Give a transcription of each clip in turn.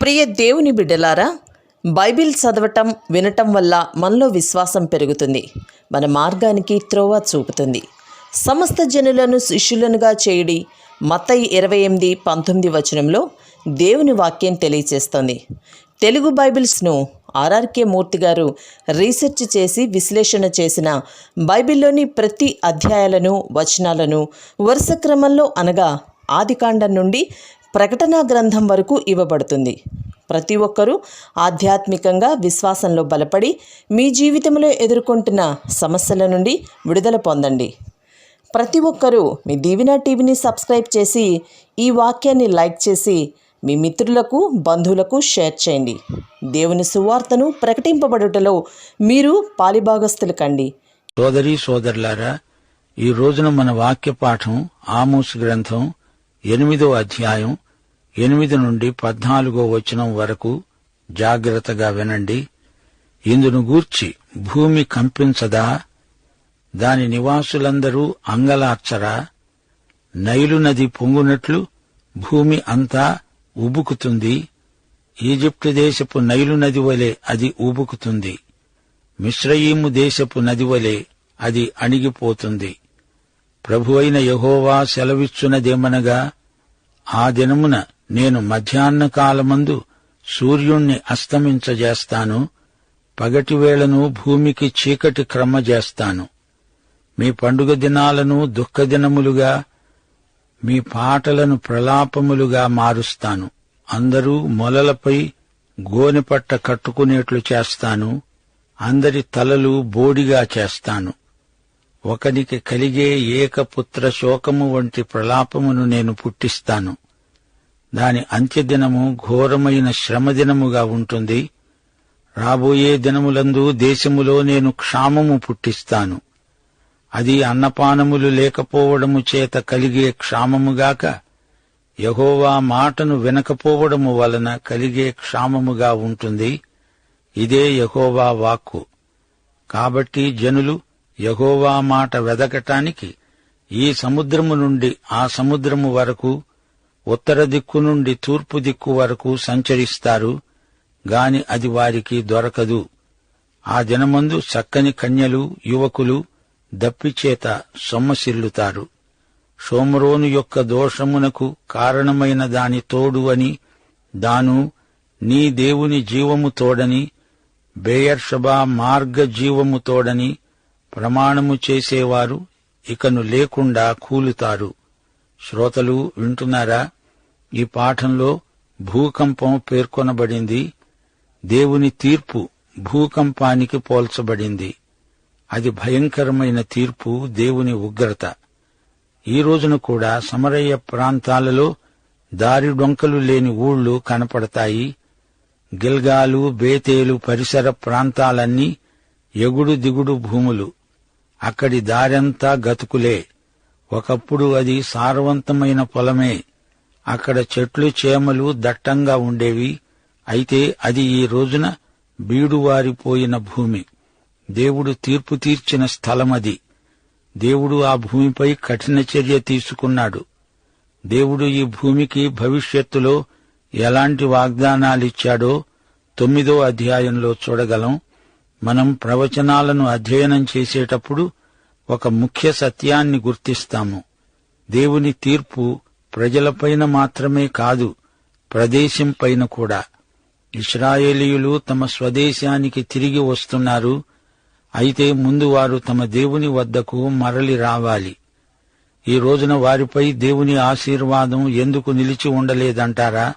ప్రియ దేవుని బిడ్డలారా, బైబిల్ చదవటం వినటం వల్ల మనలో విశ్వాసం పెరుగుతుంది. మన మార్గానికి త్రోవ చూపుతుంది. సమస్త జనులను శిష్యులనుగా చేయుడి మత్తయి 28:19 వచనంలో దేవుని వాక్యం తెలియచేస్తోంది. తెలుగు బైబిల్స్ను ఆర్ఆర్కే మూర్తి గారు రీసెర్చ్ చేసి విశ్లేషణ చేసిన బైబిల్లోని ప్రతి అధ్యాయాలను వచనాలను వరుస క్రమంలో అనగా ఆదికాండం నుండి ప్రకటనా గ్రంథం వరకు ఇవ్వబడుతుంది. ప్రతి ఒక్కరూ ఆధ్యాత్మికంగా విశ్వాసంలో బలపడి మీ జీవితంలో ఎదుర్కొంటున్న సమస్యల నుండి విడుదల పొందండి. ప్రతి ఒక్కరూ మీ దీవెన టీవీని సబ్స్క్రైబ్ చేసి ఈ వాక్యాన్ని లైక్ చేసి మీ మిత్రులకు బంధువులకు షేర్ చేయండి. దేవుని సువార్తను ప్రకటింపబడుటలో మీరు పాలిభాగస్తులు కండి. సోదరీ సోదరులారా, ఈ రోజున మన వాక్య పాఠం ఆమోసు గ్రంథం 8వ అధ్యాయం 8 నుండి 14వ వచనం వరకు జాగ్రత్తగా వినండి. ఇందును గూర్చి భూమి కంపించదా? దాని నివాసులందరూ అంగలార్చరా? నైలు నది పొంగునట్లు భూమి అంతా ఉబుకుతుంది. ఈజిప్టు దేశపు నైలు నది వలె అది ఉబుకుతుంది. మిస్రయీము దేశపు నది వలె అది అణిగిపోతుంది. ప్రభువైన యెహోవా సెలవిచ్చునదేమనగా, ఆ దినమున నేను మధ్యాహ్న కాలమందు సూర్యుణ్ణి అస్తమించజేస్తాను, పగటివేళను భూమికి చీకటి క్రమజేస్తాను. మీ పండుగ దినాలను దుఃఖదినములుగా, మీ పాటలను ప్రలాపములుగా మారుస్తాను. అందరూ మొలలపై గోనెపట్ట కట్టుకునేట్లు చేస్తాను. అందరి తలలు బోడిగా చేస్తాను. ఒకనికి కలిగే ఏకపుత్ర శోకము వంటి ప్రలాపమును నేను పుట్టిస్తాను. దాని అంత్యదినము ఘోరమైన శ్రమదినముగా ఉంటుంది. రాబోయే దినములందు దేశములో నేను క్షామము పుట్టిస్తాను. అది అన్నపానములు లేకపోవడము చేత కలిగే క్షామముగాక, యెహోవా మాటను వినకపోవడము వలన కలిగే క్షామముగా ఉంటుంది. ఇదే యెహోవా వాక్కు. కాబట్టి జనులు యెహోవా మాట వెదకటానికి ఈ సముద్రము నుండి ఆ సముద్రము వరకు, ఉత్తర దిక్కు నుండి తూర్పు దిక్కు వరకు సంచరిస్తారు గాని అది వారికి దొరకదు. ఆ దినమందు చక్కని కన్యలు యువకులు దప్పిచేత సొమ్మసిల్లుతారు. షోమ్రోను యొక్క దోషమునకు కారణమైన దాని తోడు అని, దాను నీ దేవుని జీవము తోడని, బెయేర్షెబా మార్గ జీవము తోడని ప్రమాణము చేసేవారు ఇకను లేకుండా కూలుతారు. శ్రోతలు వింటున్నారా? ఈ పాఠంలో భూకంపం పేర్కొనబడింది. దేవుని తీర్పు భూకంపానికి పోల్చబడింది. అది భయంకరమైన తీర్పు, దేవుని ఉగ్రత. ఈ రోజున కూడా సమరయ్య ప్రాంతాలలో దారి డొంకలు లేని ఊళ్ళు కనపడతాయి. గిల్గాలు, బేతేలు పరిసర ప్రాంతాలన్నీ ఎగుడు దిగుడు భూములు. అక్కడి దారంతా గతుకులే. ఒకప్పుడు అది సారవంతమైన పొలమే. అక్కడ చెట్లు చేమలు దట్టంగా ఉండేవి. అయితే అది ఈ రోజున బీడువారిపోయిన భూమి. దేవుడు తీర్పు తీర్చిన స్థలమది. దేవుడు ఆ భూమిపై కఠిన చర్య తీసుకున్నాడు. దేవుడు ఈ భూమికి భవిష్యత్తులో ఎలాంటి వాగ్దానాలిచ్చాడో 9వ అధ్యాయంలో చూడగలం. మనం ప్రవచనాలను అధ్యయనం చేసేటప్పుడు ఒక ముఖ్య సత్యాన్ని గుర్తిస్తాము. దేవుని తీర్పు ప్రజలపైన మాత్రమే కాదు, ప్రదేశంపైన కూడా. ఇశ్రాయేలీయులు తమ స్వదేశానికి తిరిగి వస్తున్నారు. అయితే ముందు వారు తమ దేవుని వద్దకు మరలి రావాలి. ఈ రోజున వారిపై దేవుని ఆశీర్వాదం ఎందుకు నిలిచి ఉండలేదంటారా?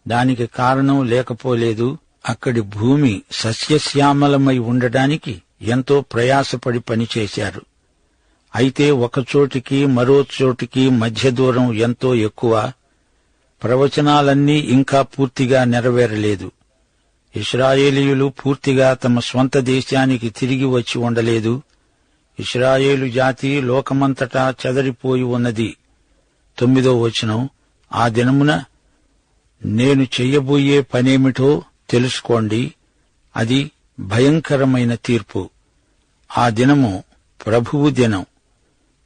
దానికి కారణం లేకపోలేదు. అక్కడి భూమి సస్యశ్యామలమై ఉండటానికి ఎంతో ప్రయాసపడి పనిచేశారు. అయితే ఒకచోటికి మరో చోటికి మధ్య దూరం ఎంతో ఎక్కువ. ప్రవచనాలన్నీ ఇంకా పూర్తిగా నెరవేరలేదు. ఇశ్రాయేలీయులు పూర్తిగా తమ స్వంత దేశానికి తిరిగి వచ్చి ఉండలేదు. ఇశ్రాయేలు జాతి లోకమంతటా చెదరిపోయి ఉన్నది. 9వ వచనం, ఆ దినమున నేను చెయ్యబోయే పనేమిటో తెలుసుకోండి. అది భయంకరమైన తీర్పు. ఆ దినము ప్రభువు దినం.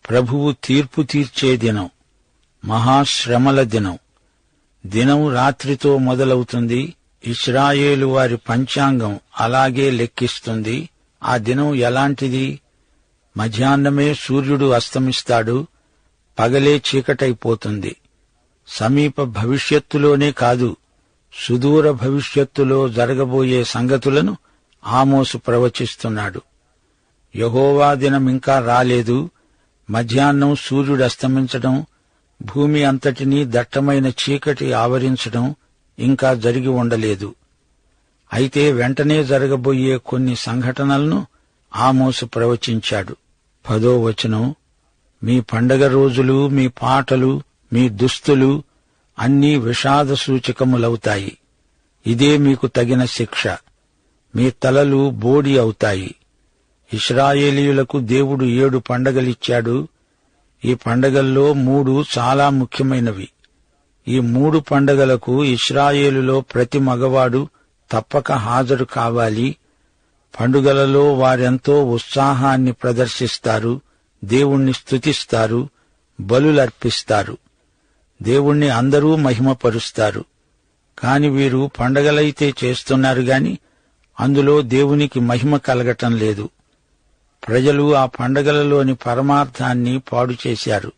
ప్రభువు తీర్పు తీర్చే దినం, మహాశ్రమల దినం. దినం రాత్రితో మొదలవుతుంది. ఇశ్రాయేలు వారి పంచాంగం అలాగే లెక్కిస్తుంది. ఆ దినం ఎలాంటిది? మధ్యాహ్నమే సూర్యుడు అస్తమిస్తాడు, పగలే చీకటైపోతుంది. సమీప భవిష్యత్తులోనే కాదు, సుదూర భవిష్యత్తులో జరగబోయే సంగతులను ఆమోసు ప్రవచిస్తున్నాడు. యెహోవా దినం ఇంకా రాలేదు. మధ్యాహ్నం సూర్యుడు అస్తమించడం, భూమి అంతటినీ దట్టమైన చీకటి ఆవరించడం ఇంకా జరిగి ఉండలేదు. అయితే వెంటనే జరగబోయే కొన్ని సంఘటనలను ఆమోసు ప్రవచించాడు. 10వ వచనం, మీ పండగ రోజులు, మీ పాటలు, మీ దుస్తులు అన్నీ విషాద సూచకములవుతాయి. ఇదే మీకు తగిన శిక్ష. మీ తలలు బోడి అవుతాయి. ఇశ్రాయేలీయులకు దేవుడు 7 పండగలిచ్చాడు. ఈ పండగల్లో 3 చాలా ముఖ్యమైనవి. ఈ 3 పండగలకు ఇశ్రాయేలులో ప్రతి మగవాడు తప్పక హాజరు కావాలి. పండుగలలో వారెంతో ఉత్సాహాన్ని ప్రదర్శిస్తారు, దేవుణ్ణి స్తుతిస్తారు, బలులర్పిస్తారు. దేవుణ్ణి అందరూ మహిమపరుస్తారు. కాని వీరు పండగలైతే చేస్తున్నారు గాని అందులో దేవునికి మహిమ కలగటం లేదు. ప్రజలు ఆ పండగలలోని పరమార్థాన్ని పాడు చేశారు.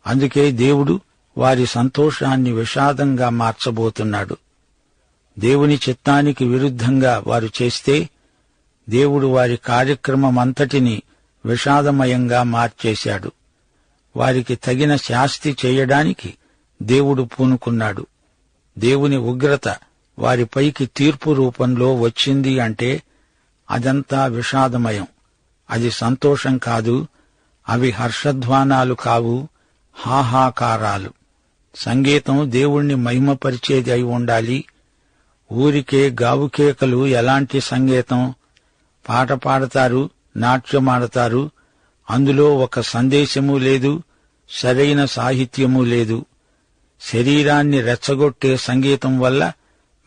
అందుకే దేవుడు వారి సంతోషాన్ని విషాదంగా మార్చబోతున్నాడు. దేవుని చిత్తానికి విరుద్ధంగా వారు చేస్తే దేవుడు వారి కార్యక్రమమంతటినీ విషాదమయంగా మార్చేశాడు. వారికి తగిన శాస్తి చేయడానికి దేవుడు పూనుకున్నాడు. దేవుని ఉగ్రత వారిపైకి తీర్పు రూపంలో వచ్చింది అంటే అదంతా విషాదమయం. అది సంతోషం కాదు. అవి హర్షధ్వానాలు కావు, హాహాకారాలు. సంగీతం దేవుణ్ణి మహిమపరిచేది అయి ఉండాలి. ఊరికే గావుకేకలు ఎలాంటి సంగీతం? పాట పాడతారు, నాట్యమాడతారు, అందులో ఒక సందేశమూ లేదు, సరైన సాహిత్యమూ లేదు. శరీరాన్ని రెచ్చగొట్టే సంగీతం వల్ల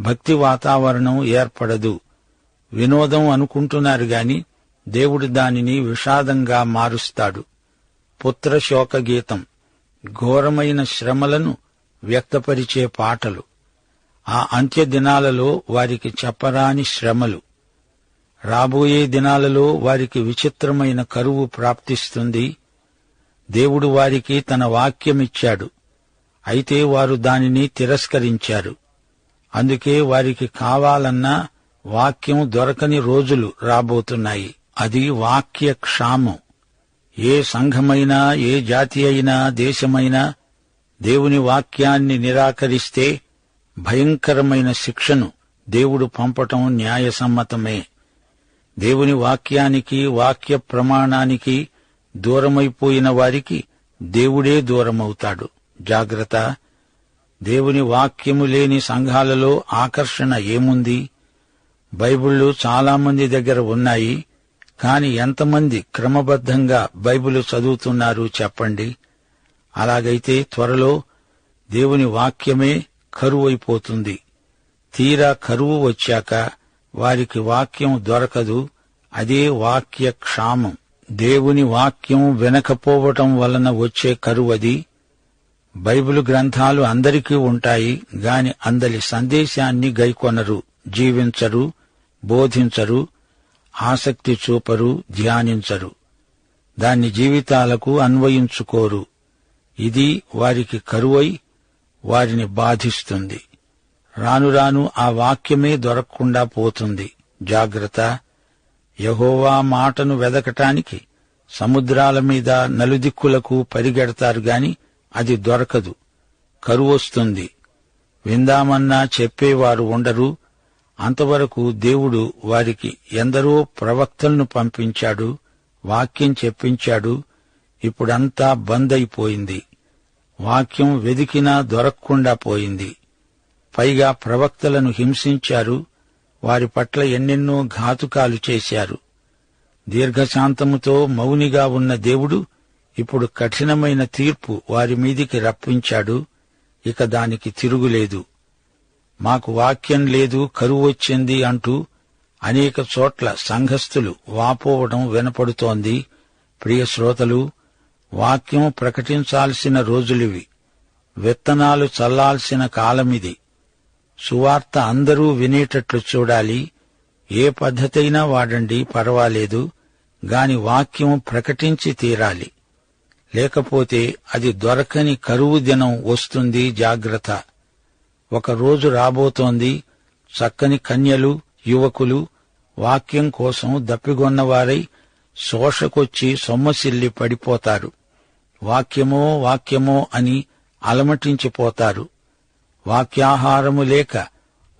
భక్తి వాతావరణం ఏర్పడదు. వినోదం అనుకుంటున్నారు గాని దేవుడు దానిని విషాదంగా మారుస్తాడు. పుత్రశోక గీతం, ఘోరమైన శ్రమలను వ్యక్తపరిచే పాటలు. ఆ అంత్య దినాలలో వారికి చెప్పరాని శ్రమలు. రాబోయే దినాలలో వారికి విచిత్రమైన కరువు ప్రాప్తిస్తుంది. దేవుడు వారికి తన వాక్యమిచ్చాడు. అయితే వారు దానిని తిరస్కరించారు. అందుకే వారికి కావాలన్నా వాక్యం దొరకని రోజులు రాబోతున్నాయి. అది వాక్య క్షామం. ఏ సంఘమైనా, ఏ జాతి అయినా, దేశమైనా దేవుని వాక్యాన్ని నిరాకరిస్తే భయంకరమైన శిక్షను దేవుడు పంపటం న్యాయసమ్మతమే. దేవుని వాక్యానికి, వాక్య ప్రమాణానికి దూరమైపోయిన వారికి దేవుడే దూరమవుతాడు. జాగ్రత్త. దేవుని వాక్యము లేని సంఘాలలో ఆకర్షణ ఏముంది? బైబిళ్లు చాలామంది దగ్గర ఉన్నాయి. కాని ఎంతమంది క్రమబద్ధంగా బైబిలు చదువుతున్నారు చెప్పండి? అలాగైతే త్వరలో దేవుని వాక్యమే కరువైపోతుంది. తీరా కరువు వచ్చాక వారికి వాక్యం దొరకదు. అదే వాక్య క్షామం. దేవుని వాక్యం వినకపోవటం వలన వచ్చే కరువది. బైబిలు గ్రంథాలు అందరికీ ఉంటాయి గాని అందరి సందేశాన్ని గైకొనరు, జీవించరు, బోధించరు, ఆసక్తి చూపరు, ధ్యానించరు. దాన్ని జీవితాలకు అన్వయించుకోరు. ఇది వారికి కరువై వారిని బాధిస్తుంది. రాను రాను ఆ వాక్యమే దొరకకుండా పోతుంది. జాగ్రత్త. యెహోవా మాటను వెదకటానికి సముద్రాల మీద నలుదిక్కులకు పరిగెడతారు గాని అది దొరకదు. కరువొస్తుంది. విందామన్నా చెప్పేవారు ఉండరు. అంతవరకు దేవుడు వారికి ఎందరో ప్రవక్తలను పంపించాడు, వాక్యం చెప్పించాడు. ఇప్పుడంతా బంద్ అయిపోయింది. వాక్యం వెదికినా దొరకకుండా పోయింది. పైగా ప్రవక్తలను హింసించారు. వారి పట్ల ఎన్నెన్నో ఘాతుకాలు చేశారు. దీర్ఘశాంతముతో మౌనిగా ఉన్న దేవుడు ఇప్పుడు కఠినమైన తీర్పు వారి మీదికి రప్పించాడు. ఇక దానికి తిరుగులేదు. మాకు వాక్యం లేదు, కరువొచ్చింది అంటూ అనేక చోట్ల సంఘస్థులు వాపోవడం వినపడుతోంది. ప్రియ శ్రోతలు, వాక్యం ప్రకటించాల్సిన రోజులివి. విత్తనాలు చల్లాల్సిన కాలమిది. సువార్త అందరూ వినేటట్లు చూడాలి. ఏ పద్ధతైనా వాడండి, పర్వాలేదు, గాని వాక్యం ప్రకటించి తీరాలి. లేకపోతే అది దొరకని కరువు దినం వస్తుంది, జాగ్రత్త. ఒక రోజు రాబోతోంది, చక్కని కన్యలు, యువకులు వాక్యం కోసం దప్పిగొన్నవారై శోషకొచ్చి సొమ్మసిల్లి పడిపోతారు. వాక్యమో వాక్యమో అని అలమటించిపోతారు. వాక్యాహారము లేక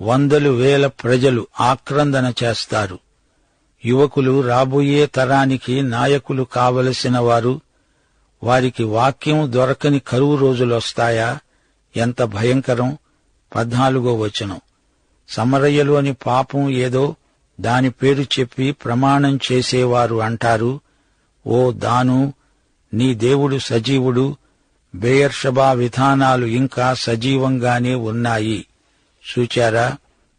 వందలు వేల ప్రజలు ఆక్రందన చేస్తారు. యువకులు రాబోయే తరానికి నాయకులు కావలసిన వారు. వారికి వాక్యం దొరకని కరువు రోజులొస్తాయా? ఎంత భయంకరం! 14వ వచనం. సమరయ్యలోని పాపం ఏదో దాని పేరు చెప్పి ప్రమాణం చేసేవారు అంటారు, ఓ దాను, నీ దేవుడు సజీవుడు, బెయర్షబా విధానాలు ఇంకా సజీవంగానే ఉన్నాయి. చూచారా?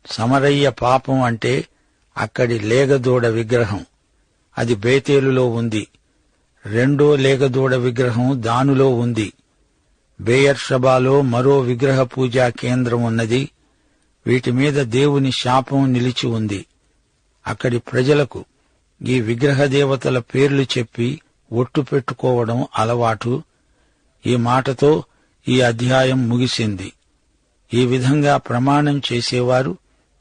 సమరయ్య పాపం అంటే అక్కడి లేగదూడ విగ్రహం. అది బేతేలులో ఉంది. రెండో లేగదూడ విగ్రహం దానులో ఉంది. బెయర్షబాలో మరో విగ్రహ పూజా కేంద్రం ఉన్నది. వీటి మీద దేవుని శాపం నిలిచి ఉంది. అక్కడి ప్రజలకు ఈ విగ్రహ దేవతల పేర్లు చెప్పి ఒట్టు పెట్టుకోవడం అలవాటు. ఈ మాటతో ఈ అధ్యాయం ముగిసింది. ఈ విధంగా ప్రమాణం చేసేవారు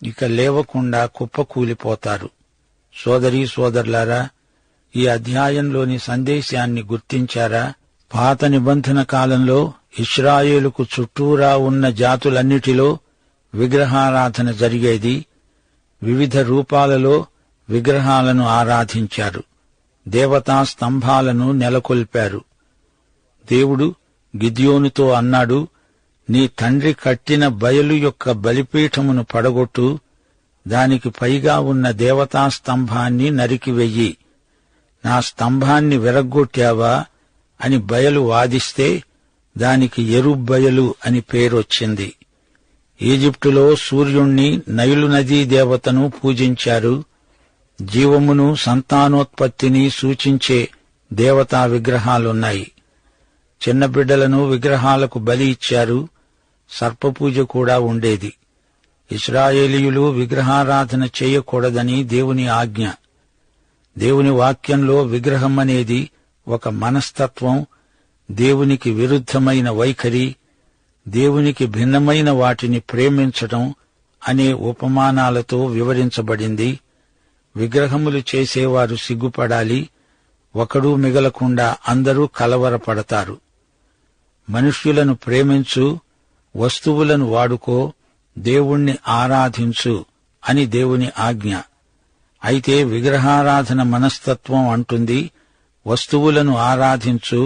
ఇక లేవకుండా కుప్పకూలిపోతారు. సోదరీ సోదరులారా, ఈ అధ్యాయంలోని సందేశాన్ని గుర్తించారా? పాత నిబంధన కాలంలో ఇశ్రాయేలుకు చుట్టూరా ఉన్న జాతులన్నిటిలో విగ్రహారాధన జరిగేది. వివిధ రూపాలలో విగ్రహాలను ఆరాధించారు. దేవతా స్తంభాలను నెలకొల్పారు. దేవుడు గిద్యోనుతో అన్నాడు, నీ తండ్రి కట్టిన బయలు యొక్క బలిపీఠమును పడగొట్టు, దానికి పైగా ఉన్న దేవతా స్తంభాన్ని నరికివెయ్యి. నా స్తంభాన్ని విరగ్గొట్టావా అని బయలు వాదిస్తే దానికి యెరుబ్బయలు అని పేరొచ్చింది. ఈజిప్టులో సూర్యుణ్ణి, నైలు నదీ దేవతను పూజించారు. జీవమును, సంతానోత్పత్తిని సూచించే దేవతా విగ్రహాలున్నాయి. చిన్న బిడ్డలను విగ్రహాలకు బలి ఇచ్చారు. సర్పపూజ కూడా ఉండేది. ఇశ్రాయేలీయులు విగ్రహారాధన చేయకూడదని దేవుని ఆజ్ఞ. దేవుని వాక్యంలో విగ్రహం అనేది ఒక మనస్తత్వం, దేవునికి విరుద్ధమైన వైఖరి, దేవునికి భిన్నమైన వాటిని ప్రేమించటం అనే ఉపమానాలతో వివరించబడింది. విగ్రహములు చేసేవారు సిగ్గుపడాలి. ఒకడూ మిగలకుండా అందరూ కలవరపడతారు. మనుష్యులను ప్రేమించు, వస్తువులను వాడుకో, దేవుణ్ణి ఆరాధించు అని దేవుని ఆజ్ఞ. అయితే విగ్రహారాధన మనస్తత్వం అంటుంది, వస్తువులను ఆరాధించు,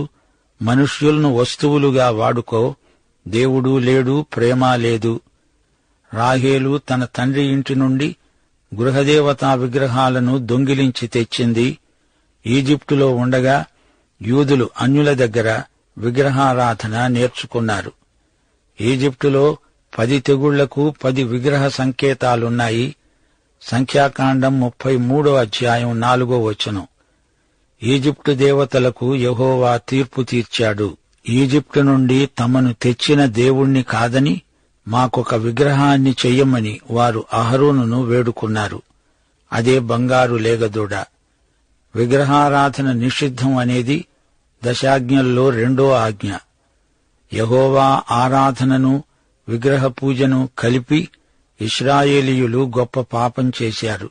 మనుష్యులను వస్తువులుగా వాడుకో, దేవుడు లేడు, ప్రేమ లేదు. రాహేలు తన తండ్రి ఇంటి నుండి గృహదేవతా విగ్రహాలను దొంగిలించి తెచ్చింది. ఈజిప్టులో ఉండగా యూదులు అన్యుల దగ్గర విగ్రహారాధన నేర్చుకున్నారు. ఈజిప్టులో 10 తెగుళ్లకు 10 విగ్రహ సంకేతాలున్నాయి. సంఖ్యాకాండం 33వ అధ్యాయం 4వ వచనం. ఈజిప్టు దేవతలకు యెహోవా తీర్పు తీర్చాడు. ఈజిప్టు నుండి తమను తెచ్చిన దేవుణ్ణి కాదని మాకొక విగ్రహాన్ని చెయ్యమని వారు అహరోనును వేడుకున్నారు. అదే బంగారు లేగదూడ. విగ్రహారాధన నిషిద్ధం అనేది దశాజ్ఞల్లో 2వ ఆజ్ఞ. యెహోవా ఆరాధనను, విగ్రహ పూజను కలిపి ఇశ్రాయేలీయులు గొప్ప పాపం చేశారు.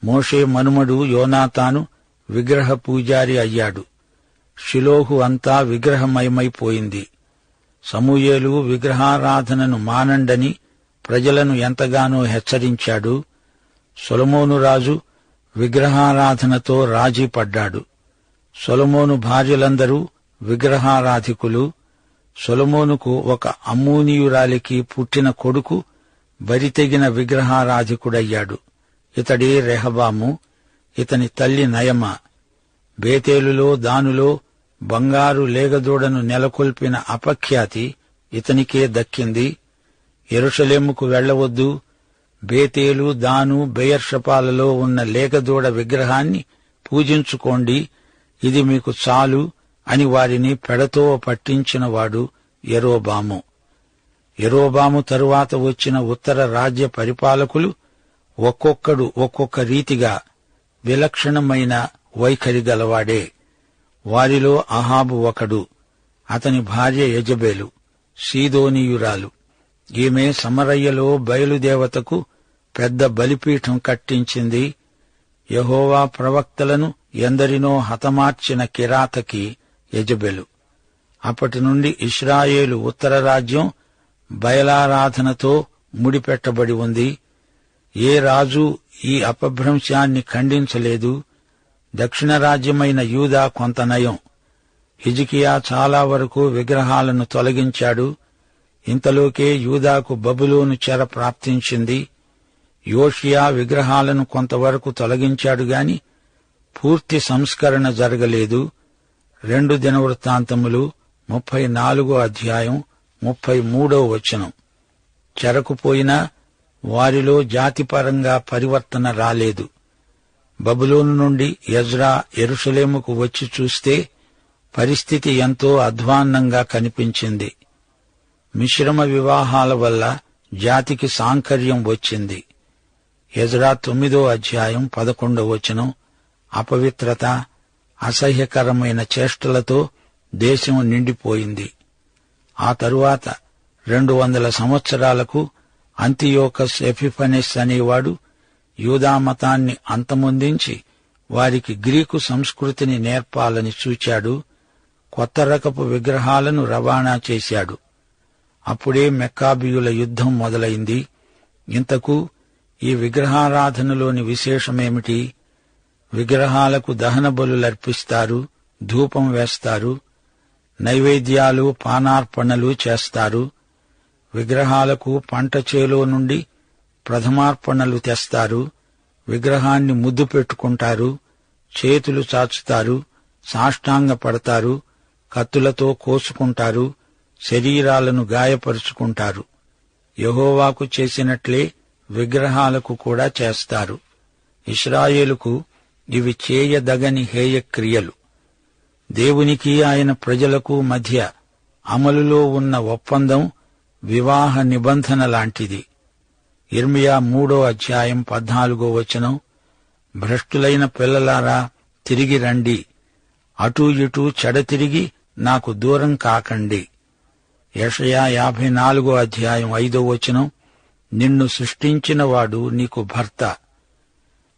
మోషే మనుమడు యోనాతాను విగ్రహ పూజారి అయ్యాడు. షిలోహు అంతా విగ్రహమయమైపోయింది. సమూయేలు విగ్రహారాధనను మానండని ప్రజలను ఎంతగానో హెచ్చరించాడు. సొలొమోను రాజు విగ్రహారాధనతో రాజీ పడ్డాడు. సొలొమోను భార్యలందరూ విగ్రహారాధికులు. సొలొమోనుకు ఒక అమ్మోనీయురాలికి పుట్టిన కొడుకు బరితెగిన విగ్రహారాధికుడయ్యాడు. ఇతడే రెహబాము. ఇతని తల్లి నయమ. బేతేలులో, దానులో బంగారు లేగదూడను నెలకొల్పిన అపఖ్యాతి ఇతనికే దక్కింది. యెరూషలేముకు వెళ్లవద్దు, బేతేలు, దాను, బెయర్షపాలలో ఉన్న లేగదూడ విగ్రహాన్ని పూజించుకోండి, ఇది మీకు చాలు అని వారిని పెడతో పట్టించినవాడు యరొబాము. యరొబాము తరువాత వచ్చిన ఉత్తర రాజ్య పరిపాలకులు ఒక్కొక్కడు ఒక్కొక్క రీతిగా విలక్షణమైన వైఖరి గలవాడే. వారిలో అహాబు ఒకడు. అతని భార్య యెజెబెలు సీదోనీయురాలు. ఈమె సమరయ్యలో బయలుదేవతకు పెద్ద బలిపీఠం కట్టించింది. యెహోవా ప్రవక్తలను ఎందరినో హతమార్చిన కిరాతకి యెజెబెలు. అప్పటి నుండి ఇశ్రాయేలు ఉత్తర రాజ్యం బయలారాధనతో ముడిపెట్టబడి ఉంది. ఏ రాజు ఈ అపభ్రంశాన్ని ఖండించలేదు. దక్షిణ రాజ్యమైన యూదా కొంత నయం. హిజ్కియా చాలా వరకు విగ్రహాలను తొలగించాడు. ఇంతలోకే యూదాకు బబులోను చెర ప్రాప్తించింది. యోషియా విగ్రహాలను కొంతవరకు తొలగించాడు గాని పూర్తి సంస్కరణ జరగలేదు. 2 దినవృత్తాంతములు 34 33 చెరకుపోయినా వారిలో జాతిపరంగా పరివర్తన రాలేదు. బబులోను నుండి ఎజ్రా యెరూషలేముకు వచ్చి చూస్తే పరిస్థితి ఎంతో అధ్వాన్నంగా కనిపించింది. మిశ్రమ వివాహాల వల్ల జాతికి సాంకర్యం వచ్చింది. ఎజ్రా 9 అపవిత్రత, అసహ్యకరమైన చేష్టలతో దేశం నిండిపోయింది. ఆ తరువాత 200 సంవత్సరాలకు అంతియోకస్ ఎపిఫనెస్ అనేవాడు యూదామతాన్ని అంతమొందించి వారికి గ్రీకు సంస్కృతిని నేర్పాలని చూచాడు. కొత్త రకపు విగ్రహాలను రవాణా చేశాడు. అప్పుడే మెక్కాబీయుల యుద్ధం మొదలైంది. ఇంతకు ఈ విగ్రహారాధనలోని విశేషమేమిటి? విగ్రహాలకు దహన బలులర్పిస్తారు, ధూపం వేస్తారు, నైవేద్యాలు పానార్పణలు చేస్తారు. విగ్రహాలకు పంట చేలో నుండి ప్రథమార్పణలు తెస్తారు. విగ్రహాన్ని ముద్దు పెట్టుకుంటారు, చేతులు చాచుతారు, సాష్టాంగ పడతారు, కత్తులతో కోసుకుంటారు, శరీరాలను గాయపరుచుకుంటారు. యెహోవాకు చేసినట్లే విగ్రహాలకు కూడా చేస్తారు. ఇశ్రాయేలుకు ఇవి చేయదగని హేయక్రియలు. దేవునికి ఆయన ప్రజలకు మధ్య అమలులో ఉన్న ఒప్పందం వివాహ నిబంధన లాంటిది. యిర్మీయా 3:14 భ్రష్టులైన పిల్లలారా, తిరిగి రండి, అటూ ఇటూ చెడతిరిగి నాకు దూరం కాకండి. యెషయా 54:5 నిన్ను సృష్టించినవాడు నీకు భర్త.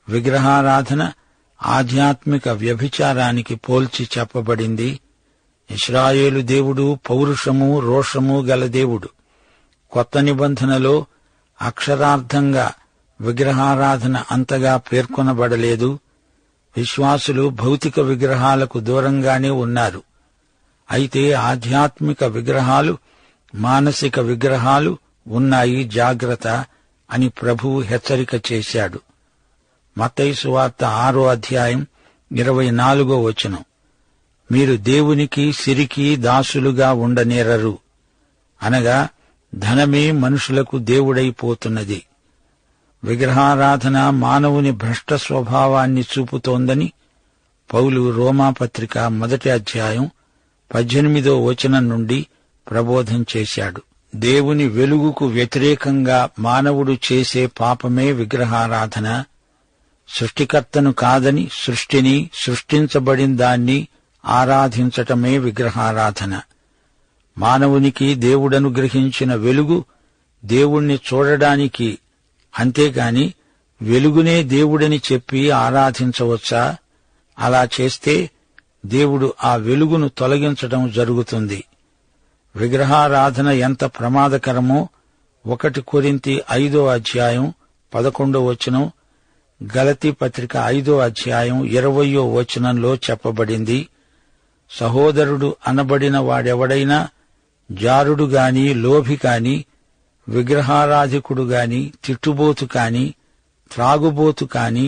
విగ్రహారాధన ఆధ్యాత్మిక వ్యభిచారానికి పోల్చి చెప్పబడింది. ఇశ్రాయేలు దేవుడు పౌరుషము, రోషము గల దేవుడు. కొత్త నిబంధనలో అక్షరార్థంగా విగ్రహారాధన అంతగా పేర్కొనబడలేదు. విశ్వాసులు భౌతిక విగ్రహాలకు దూరంగానే ఉన్నారు. అయితే ఆధ్యాత్మిక విగ్రహాలు, మానసిక విగ్రహాలు ఉన్నాయి, జాగ్రత్త అని ప్రభువు హెచ్చరిక చేశాడు. మత్తయి సువార్త 6:24 మీరు దేవునికి సిరికి దాసులుగా ఉండనేరరు. అనగా ధనమే మనుషులకు దేవుడైపోతున్నది. విగ్రహారాధన మానవుని భ్రష్ట స్వభావాన్ని చూపుతోందని పౌలు రోమాపత్రిక 1:18 నుండి ప్రబోధం చేశాడు. దేవుని వెలుగుకు వ్యతిరేకంగా మానవుడు చేసే పాపమే విగ్రహారాధన. సృష్టికర్తను కాదని సృష్టిని, సృష్టించబడిందాన్ని ఆరాధించటమే విగ్రహారాధన. మానవునికి దేవుడనుగ్రహించిన వెలుగు దేవుణ్ణి చూడడానికి, అంతేగాని వెలుగునే దేవుడని చెప్పి ఆరాధించవచ్చా? అలా చేస్తే దేవుడు ఆ వెలుగును తొలగించడం జరుగుతుంది. విగ్రహారాధన ఎంత ప్రమాదకరమో 1 కొరింథీ 5:11 గలతీ పత్రిక 5:20 చెప్పబడింది. సహోదరుడు అనబడిన వాడెవడైనా జారుడు గాని, లోభి కాని, విగ్రహారాధికుడు గాని, తిట్టుబోతు కాని, త్రాగుబోతు కాని,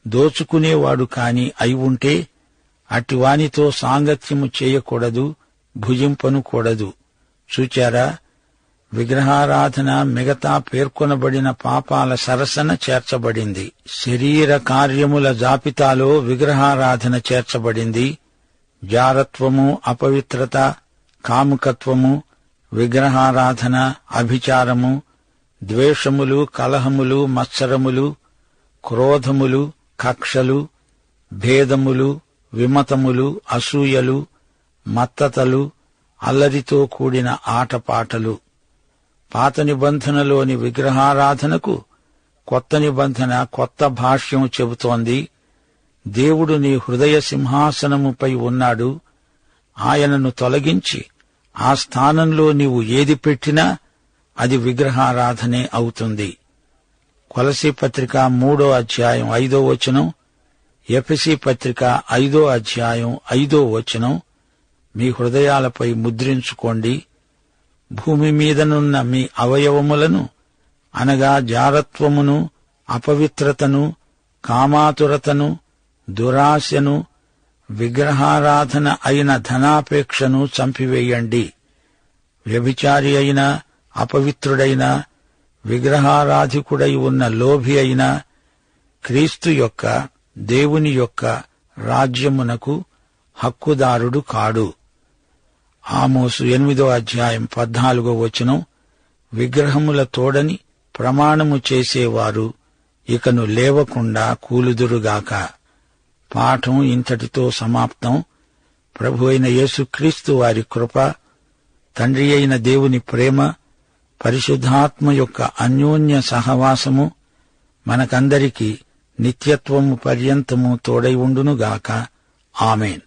దోచుకునేవాడు కాని అయి ఉంటే అటివానితో సాంగత్యము చేయకూడదు, భుజింపనుకూడదు. చూచారా, విగ్రహారాధన మిగతా పేర్కొనబడిన పాపాల సరసన చేర్చబడింది. శరీర కార్యముల జాబితాలో విగ్రహారాధన చేర్చబడింది. జారత్వము, అపవిత్రత, కాముకత్వము, విగ్రహారాధన, అభిచారము, ద్వేషములు, కలహములు, మత్సరములు, క్రోధములు, కక్షలు, భేదములు, విమతములు, అసూయలు, మత్తతలు, అల్లరితో కూడిన ఆటపాటలు. పాత నిబంధనలోని విగ్రహారాధనకు కొత్త నిబంధన కొత్త భాష్యం చెబుతోంది. దేవుడు నీ హృదయ సింహాసనముపై ఉన్నాడు. ఆయనను తొలగించి ఆ స్థానంలో నీవు ఏది పెట్టినా అది విగ్రహారాధనే అవుతుంది. కొలసీ పత్రిక 3వ అధ్యాయం 5వ వచనం, ఎఫెసీ పత్రిక 5వ అధ్యాయం 5వ వచనం మీ హృదయాలపై ముద్రించుకోండి. భూమి మీదనున్న మీ అవయవములను అనగా జారత్వమును, అపవిత్రతను, కామాతురతను, దురాశను, విగ్రహారాధన అయిన ధనాపేక్షను చంపివేయండి. వ్యభిచారి అయినా, అపవిత్రుడైనా, విగ్రహారాధికుడై ఉన్న లోభి అయినా క్రీస్తు యొక్క, దేవుని యొక్క రాజ్యమునకు హక్కుదారుడు కాడు. ఆమోసు 8వ అధ్యాయం 14వ వచనం, విగ్రహముల తోడని ప్రమాణము చేసేవారు ఇకను లేవకుండా కూలుదురుగాక. పాఠం ఇంతటితో సమాప్తం. ప్రభు అయిన యేసుక్రీస్తు వారి కృప, తండ్రి అయిన దేవుని ప్రేమ, పరిశుద్ధాత్మ యొక్క అన్యోన్య సహవాసము మనకందరికీ నిత్యత్వము పర్యంతము తోడై ఉండునుగాక. ఆమేన్.